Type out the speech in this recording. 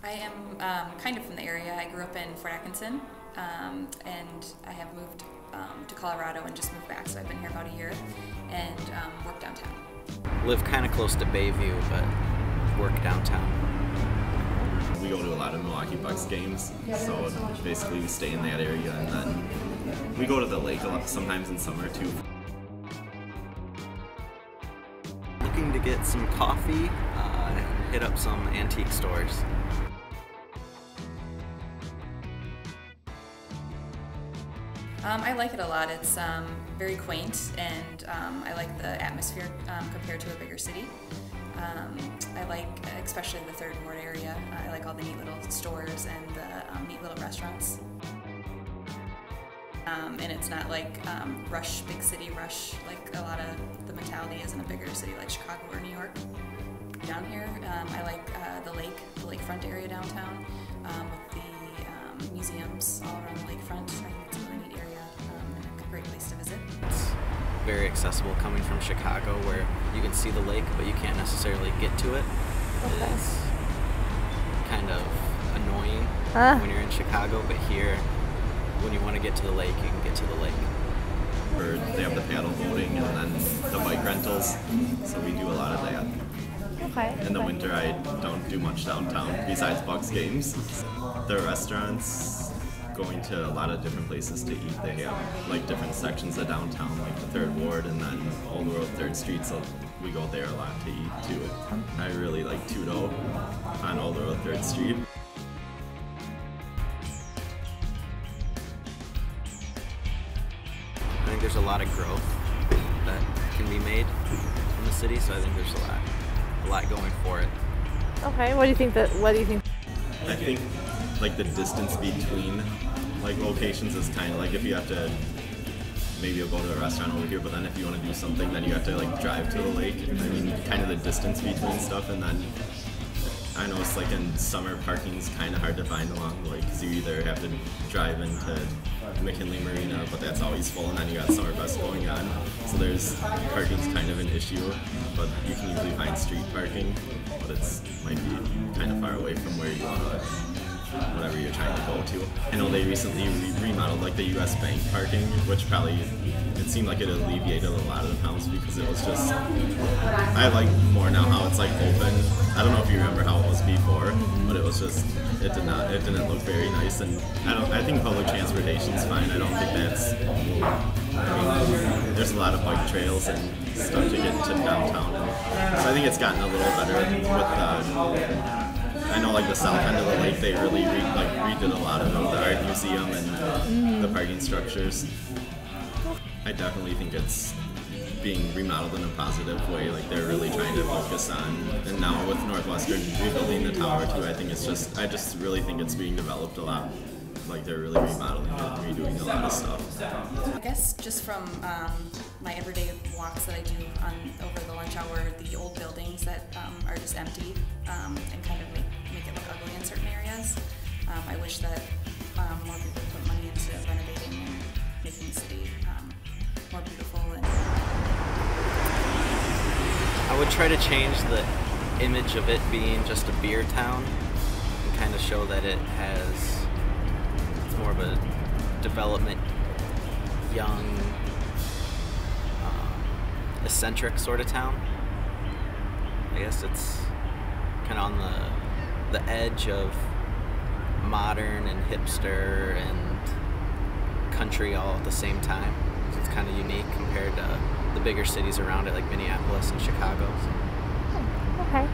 I am kind of from the area. I grew up in Fort Atkinson, and I have moved to Colorado and just moved back, so I've been here about a year and work downtown. Live kind of close to Bayview, but work downtown. We go to a lot of Milwaukee Bucks games, so basically we stay in that area, and then we go to the lake a lot, sometimes in summer too. Looking to get some coffee, hit up some antique stores. I like it a lot. It's very quaint, and I like the atmosphere compared to a bigger city. I like especially the Third Ward area. I like all the neat little stores and the neat little restaurants. And it's not like rush, big city rush, like a lot of the mentality is in a bigger city like Chicago or New York. Down here, I like the lakefront area downtown with the museums all around the lakefront. I think it's a really neat area and a great place to visit. It's very accessible coming from Chicago, where you can see the lake, but you can't necessarily get to it. Okay. It's kind of annoying when you're in Chicago, but here, when you want to get to the lake, you can get to the lake. They have the paddle boating and then the bike rentals, so we do a lot of that. Okay. In the winter, I don't do much downtown besides Bucks games. The restaurants, going to a lot of different places to eat. They have like different sections of downtown, like the Third Ward and then Old World 3rd Street, so we go there a lot to eat too. I really like Tudo on Old World 3rd Street. I think there's a lot of growth that can be made in the city, so I think there's a lot going for it. Okay, what do you think I think like the distance between like locations is kind of like if you have to, maybe you'll go to a restaurant over here, but then if you want to do something, then you have to like drive to the lake. I mean, kind of the distance between stuff, and then I know it's like in summer parking's kind of hard to find along the lake because you either have to drive into McKinley Marina, but that's always full, and then you got Summerfest going on. So there's parking's kind of an issue, but you can usually find street parking, but it's might be kind of far away from where you want to whatever you're trying to go to. I know they recently remodeled like the U.S. Bank parking, which probably it seemed like it alleviated a lot of the problems because it was just I like more now how it's like open. I don't know if you remember how it was before, but it was just it didn't look very nice, and I think public transportation is fine. I don't think that's there's a lot of bike trails and stuff to get to downtown, and so I think it's gotten a little better with I know like the south end of the lake they really redid a lot of the art museum and the parking structures. I definitely think it's being remodeled in a positive way. Like they're really trying to focus on, and now with Northwestern rebuilding the tower too, I just really think it's being developed a lot. Like they're really remodeling it and redoing a lot of stuff. I guess just from my everyday walks that I do over the lunch hour, the old buildings that are just empty and kind of make it look ugly in certain areas. I wish that more people put money into renovating and making the city more beautiful. And I would try to change the image of it being just a beer town and kind of show that it's more of a development, young, eccentric sort of town. I guess it's kind of on the edge of modern and hipster and country all at the same time. So it's kind of unique compared to the bigger cities around it like Minneapolis and Chicago. Okay.